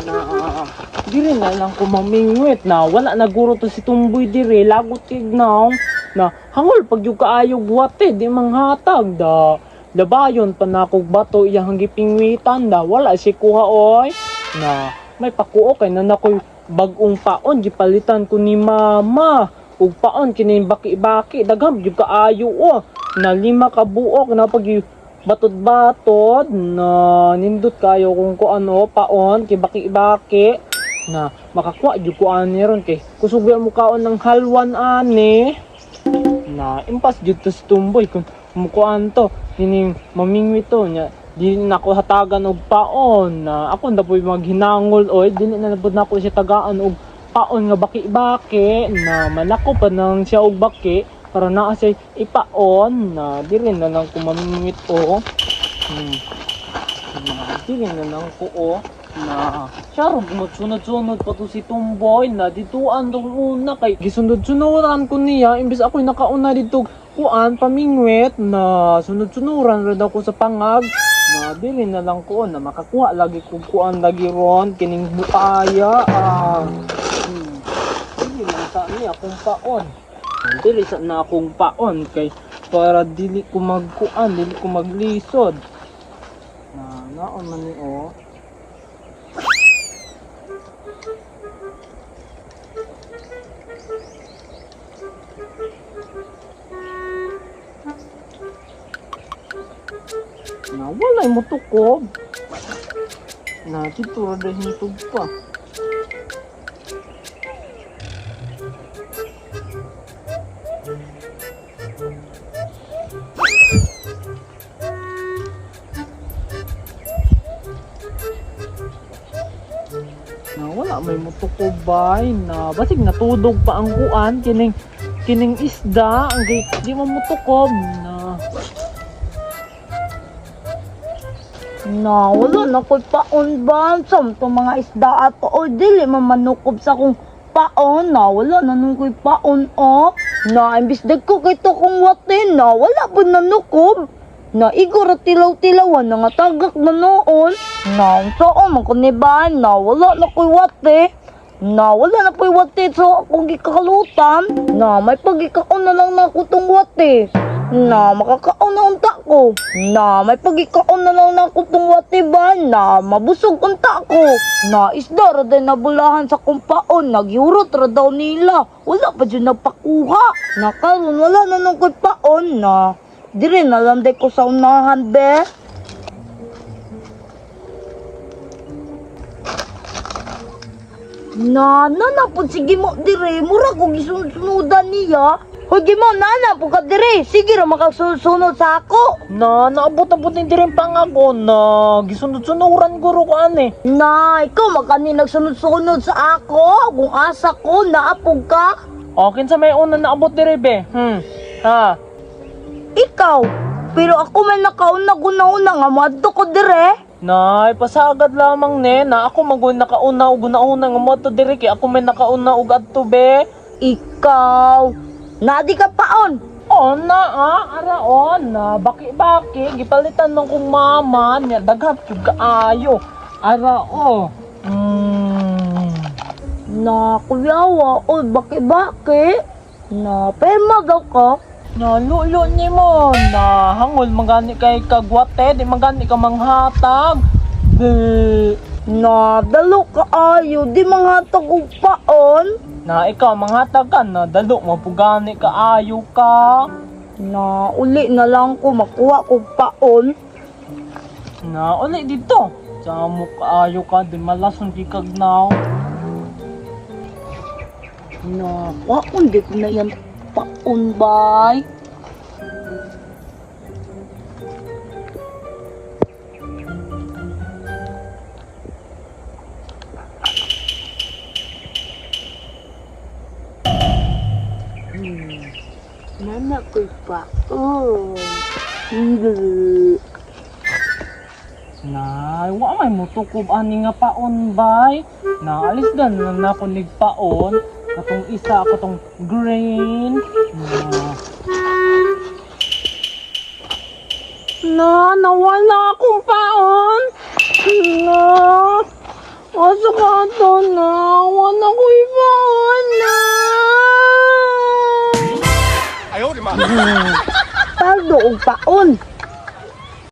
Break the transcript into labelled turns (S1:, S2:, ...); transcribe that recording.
S1: Na diri na lang ko mamingwit na wala na guro to si Tumboy diri lagot tignaw na hangol pag yung kaayo buwate di manghatag da labayon pa na kog bato iyang gipingwitan da wala si kuha oy na may pakuo kay na nakoy bagong paon gipalitan ko ni mama ug paon kini baki-baki dagham yung kaayo na 5 ka buok na pag batod-batod na nindot kayo kung ano paon kay baki-baki na makakuha jud ko ani ron kay kusugyan mo kaon ng halwan ani na impas jud to si Tumboy kung mukuan to kining mamingwi to nya di na ako hatagan og paon na ako na po'y maghinangol oy dili na nabud nako siya tagaan og paon nga baki-baki na manako pa nang siya og baki para naa siya ipaon na diri na lang ko mamingwit o diri na lang ko na siya rin sunod-sunod pa to si Tumboy na dituan tong una kay gisundod-sunuran ko niya imbis ako'y nakauna dito kuan pamingwit na sunod-sunuran rin ako sa pangag na dili na lang ko na makakuha lagi ko kuan lagi ron kining bukaya dili lang sa niya akong paon dili sa na akong paon kay para dili ko magkuan dili ko maglisod na naon man ni na walay mo tukob na dito ra dahil hitog pa na wala may mutukob bay na basig natudog pa ang kuan kining isda ang di mo mutukob na wala na ko'y paon ba samto mga isda ato o dili mamanukob sa kong paon na wala na nung ko'y paon na imbis dag ko kay to kong watin na wala po nanukob na igor at tilaw-tilawan na nga tagak na noon na saan man ko niban na wala na ko'y wate na wala na ko'y wate so akong gikakalutan na may pagkikaon na lang na kutong wate na makakaon na unta ko na may pagkikaon na lang na kutong wate ba na mabusog unta ko na isda ra din nabulahan sa kumpaon nagyurot ra daw nila wala pa dyan nagpakuha na karon wala na nung ko'y paon na dire na lang ko sa unahan be na po sige mo dire mura ko gisunod-sunudan niya hoy gimo nana po ka dire sige ra makasunod sa ako na naabot-abot ni dire pangago na gisunod-sunuran guro ko ani na ikaw magkani nagsunod-sunod sa ako kung asa ko naapog ka
S2: okay sa may una naabot dire be ha
S1: ikaw pero ako may nakauna guna-una nga madto ko dire
S2: nay, pasagad lamang ne, na ako magoy nakauna o guna-una nga mo to diri kay ako may nakauna og adto be.
S1: Ikaw, na di ka paon.
S2: Araon na baki-baki gipalitan nung kong mama niya daghat jud kaayo.
S1: Na kuyawa, baki-baki. Na perma daw ka.
S2: Na lulo ni mo na hangol magani kay kagwate di magani ka manghatag
S1: na dalo ka ayo di manghatag og paon
S2: na ikaw manghatag ka na dalo mapugani ka ayo ka
S1: na uli na lang ko makuha kog paon
S2: na uli dito sa mo kaayo ka di malason gikagnaw
S1: na paon di ko na yan paon bay nana ko'y paon
S2: na wa may mutukob ani nga paon bay na alis gan na ako nigpaon katong isa katong green
S1: na nawala akong paon Asa ka to na? Wala ko ipaon na. Paldo og paon.